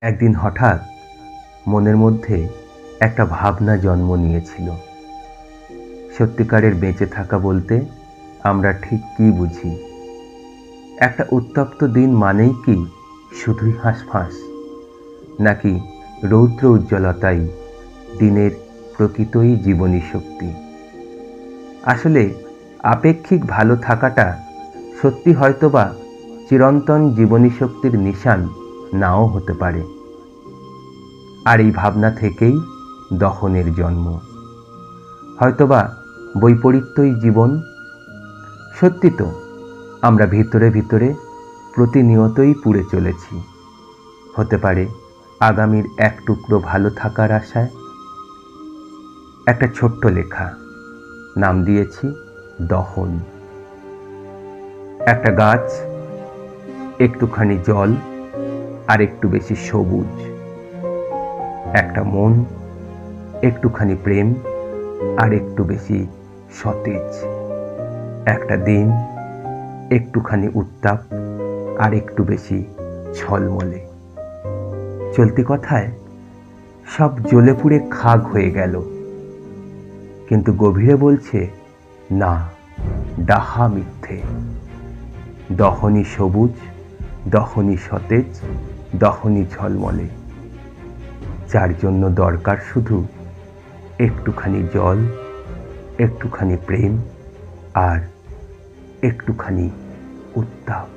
একদিন হঠাৎ মনের মধ্যে একটা ভাবনা জন্ম নিয়েছিল। সত্যিকারের বেঁচে থাকা বলতে আমরা ঠিক কী বুঝি? একটা উত্তপ্ত দিন মানেই কি শুধুই হাঁসফাঁস, নাকি রৌদ্র উজ্জ্বলতাই দিনের প্রকৃতই জীবনী শক্তি? আসলে আপেক্ষিক ভালো থাকাটা সত্যি হয়তোবা চিরন্তন জীবনী শক্তির নিশান নাও হতে পারে। আর এই ভাবনা থেকেই দহনের জন্ম। হয়তোবা বৈপরীত্যই জীবন। সত্যি তো, আমরা ভিতরে ভিতরে প্রতিনিয়তই পুড়ে চলেছি। হতে পারে আগামীর এক টুকরো ভালো থাকার আশায়। একটা ছোট্ট লেখা, নাম দিয়েছি দহন। একটা গাছ, একটুখানি জল আর একটু বেশি সবুজ। একটা মন, একটুখানি প্রেম আর একটু বেশি সতেজ। একটা দিন, একটুখানি উত্তাপ আর একটু বেশি ঝলমলে। চলতি কথায় সব জ্বলে পুড়ে খাগ হয়ে গেল, কিন্তু গভীরে বলছে না, ডাহা মিথ্যে। দহনি সবুজ, দহনি সতেজ, দহনি ঝলমলে, যার জন্য দরকার শুধু একটুখানি জল, একটুখানি প্রেম আর একটুখানি উত্তাপ।